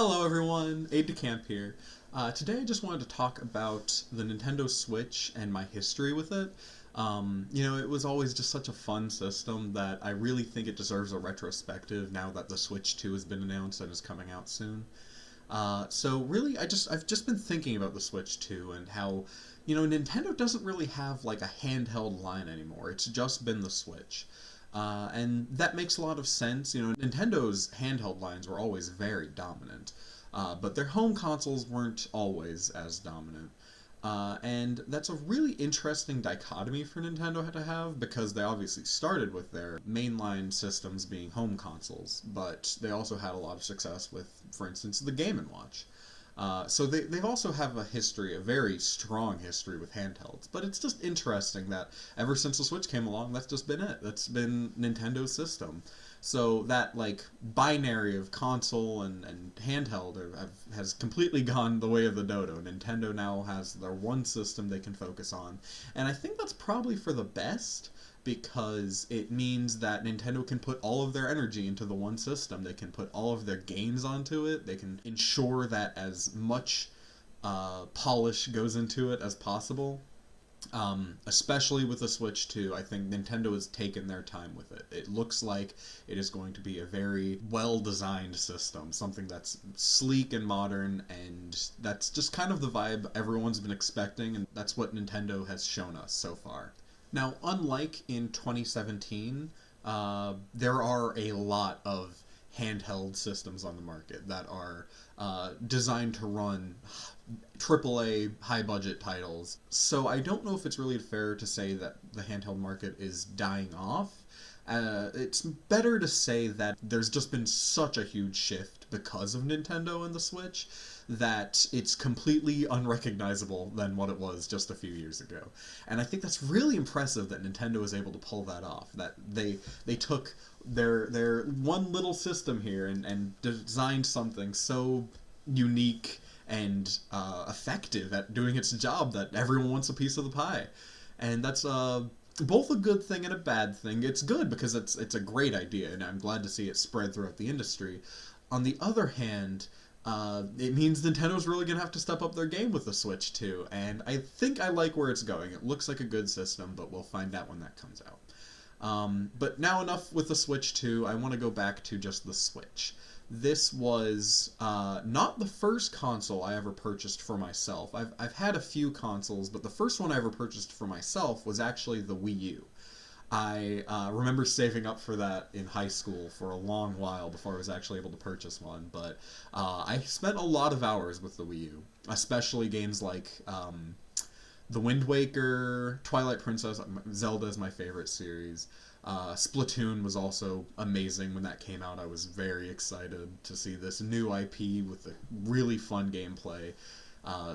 Hello everyone, Aide-de-Camp here. Today I just wanted to talk about the Nintendo Switch and my history with it. It was always just such a fun system that I really think it deserves a retrospective now that the Switch 2 has been announced and is coming out soon. So really, I've just been thinking about the Switch 2 and how, Nintendo doesn't really have like a handheld line anymore. It's just been the Switch. And that makes a lot of sense. Nintendo's handheld lines were always very dominant, but their home consoles weren't always as dominant. And that's a really interesting dichotomy for Nintendo to have because they obviously started with their mainline systems being home consoles, but they also had a lot of success with, for instance, the Game & Watch. So they've also have a history, a very strong history with handhelds. But it's just interesting that ever since the Switch came along, that's just been it. That's been Nintendo's system. So that like binary of console and handheld has completely gone the way of the dodo. Nintendo now has their one system they can focus on. And I think that's probably for the best because it means that Nintendo can put all of their energy into the one system. They can put all of their games onto it. They can ensure that as much polish goes into it as possible. Especially with the Switch 2, I think Nintendo has taken their time with it. It looks like it is going to be a very well-designed system, something that's sleek and modern, and that's just kind of the vibe everyone's been expecting, and that's what Nintendo has shown us so far. Now, unlike in 2017, there are a lot of handheld systems on the market that are designed to run AAA high-budget titles. So I don't know if it's really fair to say that the handheld market is dying off. It's better to say that there's just been such a huge shift because of Nintendo and the Switch that it's completely unrecognizable than what it was just a few years ago. And I think that's really impressive that Nintendo was able to pull that off, that they took their one little system here and designed something so unique and effective at doing its job that everyone wants a piece of the pie. And that's both a good thing and a bad thing. It's good because it's a great idea, and I'm glad to see it spread throughout the industry. On the other hand, it means Nintendo's really going to have to step up their game with the Switch 2, and I think I like where it's going. It looks like a good system, but we'll find out when that comes out. But now enough with the Switch 2, I want to go back to just the Switch. This was not the first console I ever purchased for myself. I've had a few consoles, but the first one I ever purchased for myself was actually the Wii U. I remember saving up for that in high school for a long while before I was actually able to purchase one, but I spent a lot of hours with the Wii U, especially games like The Wind Waker, Twilight Princess. Zelda is my favorite series. Splatoon was also amazing when that came out. I was very excited to see this new IP with a really fun gameplay.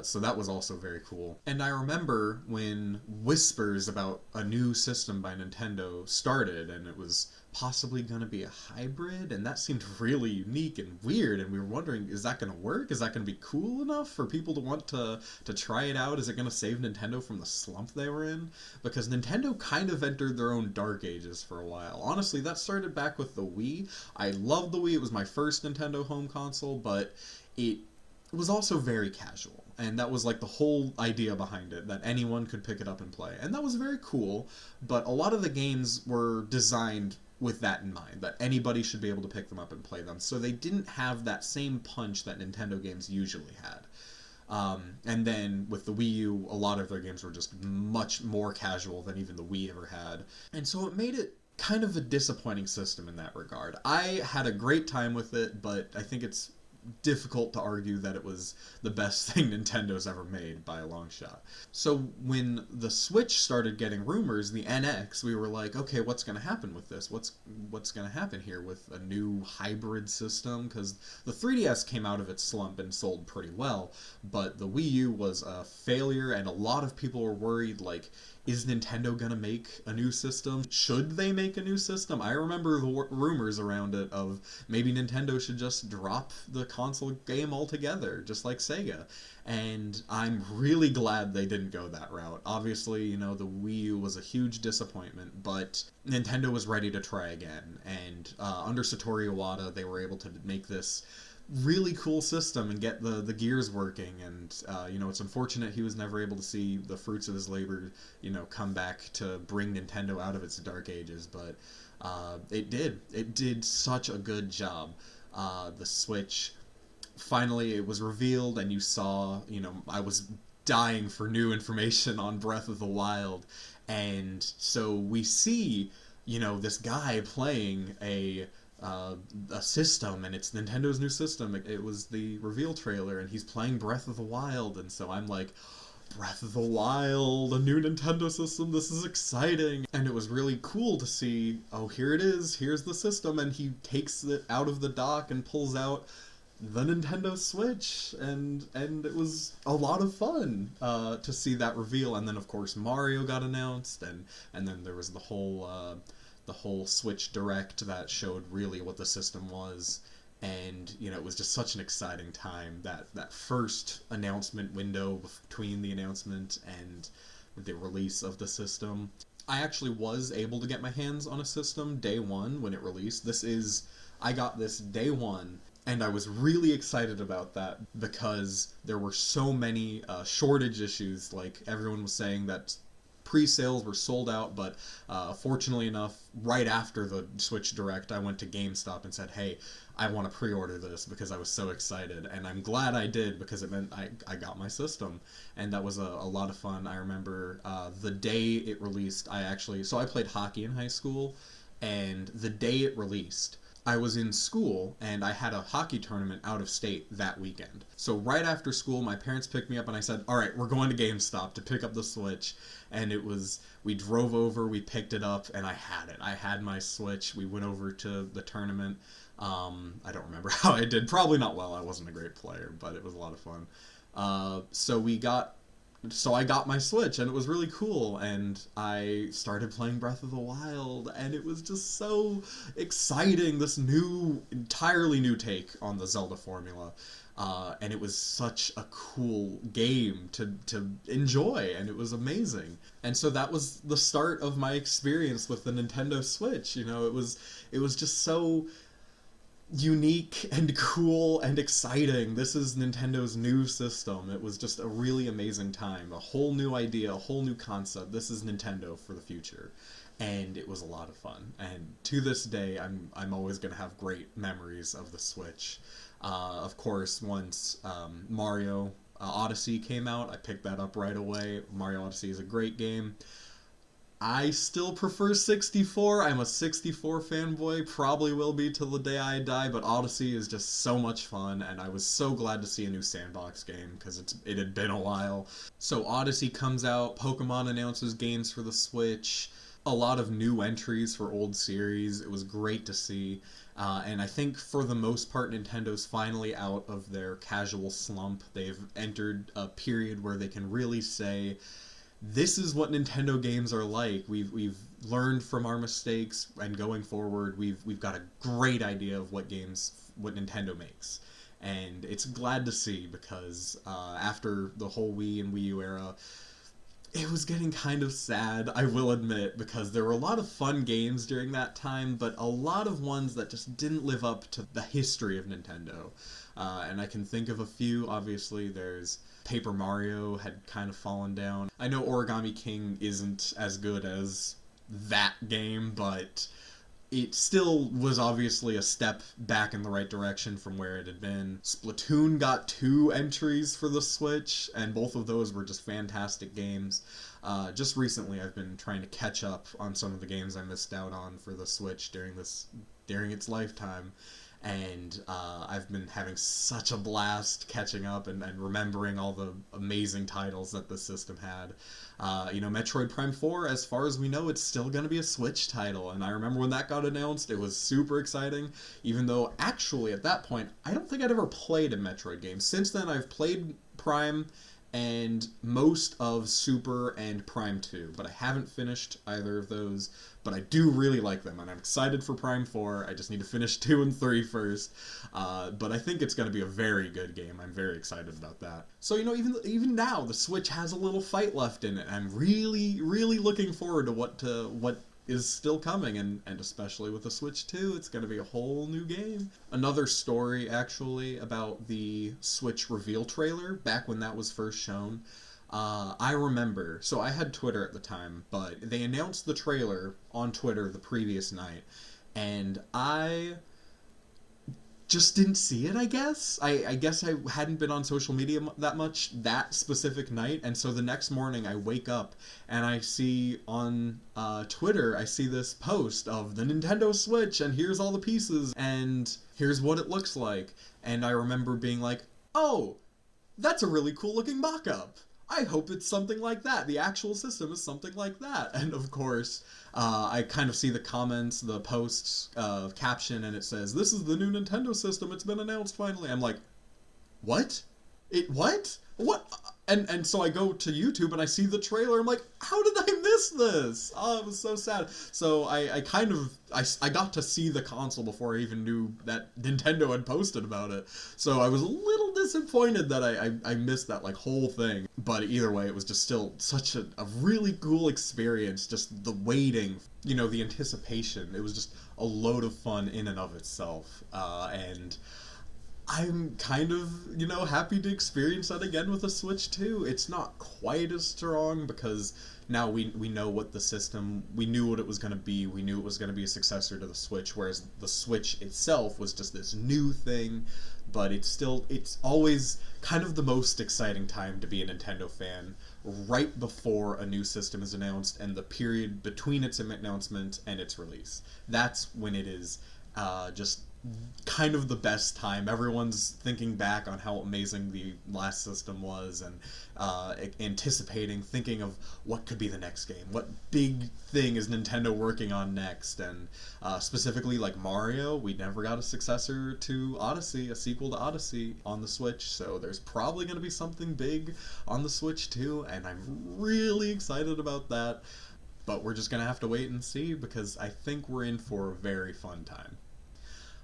So that was also very cool. And I remember when whispers about a new system by Nintendo started, and it was possibly going to be a hybrid, and that seemed really unique and weird, and we were wondering, is that going to work? Is that going to be cool enough for people to want to try it out? Is it going to save Nintendo from the slump they were in? Because Nintendo kind of entered their own dark ages for a while. Honestly, that started back with the Wii. I loved the Wii. It was my first Nintendo home console, but it was also very casual. And that was like the whole idea behind it, that anyone could pick it up and play. And that was very cool, but a lot of the games were designed with that in mind, that anybody should be able to pick them up and play them. So they didn't have that same punch that Nintendo games usually had. And then with the Wii U, a lot of their games were just much more casual than even the Wii ever had. And so it made it kind of a disappointing system in that regard. I had a great time with it, but I think it's difficult to argue that it was the best thing Nintendo's ever made by a long shot. So when the Switch started getting rumors, the NX, we were like, okay, what's going to happen with this? What's going to happen here with a new hybrid system? Because the 3DS came out of its slump and sold pretty well, but the Wii U was a failure, and a lot of people were worried, like, is Nintendo gonna make a new system? Should they make a new system? I remember the rumors around it of maybe Nintendo should just drop the console game altogether, just like Sega. And I'm really glad they didn't go that route. Obviously, the Wii U was a huge disappointment, but Nintendo was ready to try again. And under Satoru Iwata, they were able to make this really cool system and get the gears working. And it's unfortunate he was never able to see the fruits of his labor, come back to bring Nintendo out of its dark ages. But it did such a good job. The Switch, finally it was revealed, and you saw, I was dying for new information on Breath of the Wild. And so we see, this guy playing a system, and it's Nintendo's new system. It was the reveal trailer, and he's playing Breath of the Wild, and so I'm like, Breath of the Wild, a new Nintendo system, this is exciting. And it was really cool to see, oh, here it is, here's the system, and he takes it out of the dock and pulls out the Nintendo Switch, and it was a lot of fun to see that reveal. And then of course Mario got announced, and then there was the whole Switch Direct that showed really what the system was. And it was just such an exciting time, that first announcement window between the announcement and the release of the system. I actually was able to get my hands on a system day one when it released. I got this day one, and I was really excited about that because there were so many shortage issues. Like, everyone was saying that pre-sales were sold out, but fortunately enough, right after the Switch Direct, I went to GameStop and said, hey, I want to pre-order this, because I was so excited. And I'm glad I did, because it meant I got my system. And that was a lot of fun. I remember the day it released, so I played hockey in high school, and the day it released, I was in school, and I had a hockey tournament out of state that weekend. So right after school, my parents picked me up, and I said, all right, we're going to GameStop to pick up the Switch. And we drove over, we picked it up, and I had it. I had my Switch. We went over to the tournament. I don't remember how I did. Probably not well. I wasn't a great player, but it was a lot of fun. So I got my Switch, and it was really cool, and I started playing Breath of the Wild, and it was just so exciting, this entirely new take on the Zelda formula. And it was such a cool game to enjoy, and it was amazing. And so that was the start of my experience with the Nintendo Switch. It was just so unique and cool and exciting. This is Nintendo's new system. It was just a really amazing time. A whole new idea, a whole new concept. This is Nintendo for the future. And it was a lot of fun. And to this day, I'm always going to have great memories of the Switch. Of course, once Mario Odyssey came out, I picked that up right away. Mario Odyssey is a great game. I still prefer 64. I'm a 64 fanboy, probably will be till the day I die, but Odyssey is just so much fun, and I was so glad to see a new sandbox game, because it had been a while. So Odyssey comes out, Pokemon announces games for the Switch, a lot of new entries for old series. It was great to see. And I think for the most part, Nintendo's finally out of their casual slump. They've entered a period where they can really say, this is what Nintendo games are like. We've learned from our mistakes, and going forward, we've got a great idea of what Nintendo makes. And it's glad to see, because after the whole Wii and Wii U era, it was getting kind of sad, I will admit, because there were a lot of fun games during that time, but a lot of ones that just didn't live up to the history of Nintendo. And I can think of a few. Obviously, there's Paper Mario had kind of fallen down. I know Origami King isn't as good as that game, but it still was obviously a step back in the right direction from where it had been. Splatoon got 2 entries for the Switch, and both of those were just fantastic games. Just recently, I've been trying to catch up on some of the games I missed out on for the Switch during its lifetime. And I've been having such a blast catching up and remembering all the amazing titles that the system had. Metroid Prime 4, as far as we know, it's still going to be a Switch title. And I remember when that got announced, it was super exciting, even though actually at that point, I don't think I'd ever played a Metroid game. Since then, I've played Prime and most of Super and Prime 2, but I haven't finished either of those. But I do really like them, and I'm excited for Prime 4. I just need to finish 2 and 3 first. But I think it's going to be a very good game. I'm very excited about that. So, even now, the Switch has a little fight left in it. I'm really, really looking forward to what is still coming, and especially with the Switch 2, it's going to be a whole new game. Another story, actually, about the Switch reveal trailer, back when that was first shown. I remember, so I had Twitter at the time, but they announced the trailer on Twitter the previous night, and I just didn't see it, I guess. I guess I hadn't been on social media that much that specific night, and so the next morning I wake up and I see on Twitter, I see this post of the Nintendo Switch, and here's all the pieces, and here's what it looks like. And I remember being like, oh, that's a really cool looking mock-up. I hope it's something like that. The actual system is something like that. And of course, I kind of see the comments, the posts, caption, and it says, "This is the new Nintendo system. It's been announced finally." I'm like, what? It what? What? And so I go to YouTube and I see the trailer. I'm like, how did I miss this? Oh, it was so sad. So I kind of I got to see the console before I even knew that Nintendo had posted about it. So I was a little disappointed that I missed that like whole thing. But either way, it was just still such a really cool experience. Just the waiting, you know, the anticipation. It was just a load of fun in and of itself. And I'm kind of, you know, happy to experience that again with the Switch 2. It's not quite as strong because now we know what the system, we knew what it was going to be. We knew it was going to be a successor to the Switch, whereas the Switch itself was just this new thing. But it's always kind of the most exciting time to be a Nintendo fan, right before a new system is announced and the period between its announcement and its release. That's when it is just kind of the best time. Everyone's thinking back on how amazing the last system was, and anticipating, thinking of what could be the next game. What big thing is Nintendo working on next? And specifically, like Mario, we never got a successor to Odyssey, a sequel to Odyssey on the Switch, so there's probably going to be something big on the Switch too, and I'm really excited about that. But we're just going to have to wait and see, because I think we're in for a very fun time.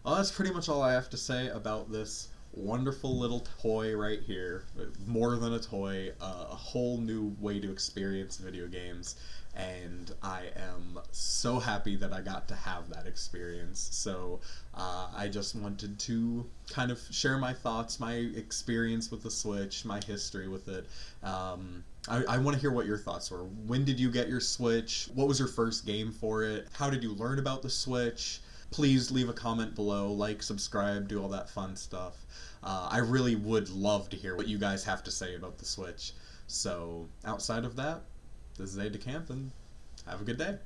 Well, that's pretty much all I have to say about this wonderful little toy right here. More than a toy, a whole new way to experience video games, and I am so happy that I got to have that experience. So I just wanted to kind of share my thoughts, my experience with the Switch, my history with it. I want to hear what your thoughts were. When did you get your Switch? What was your first game for it? How did you learn about the Switch? Please leave a comment below, like, subscribe, do all that fun stuff. I really would love to hear what you guys have to say about the Switch. So, outside of that, this is Aide-de-Camp, and have a good day.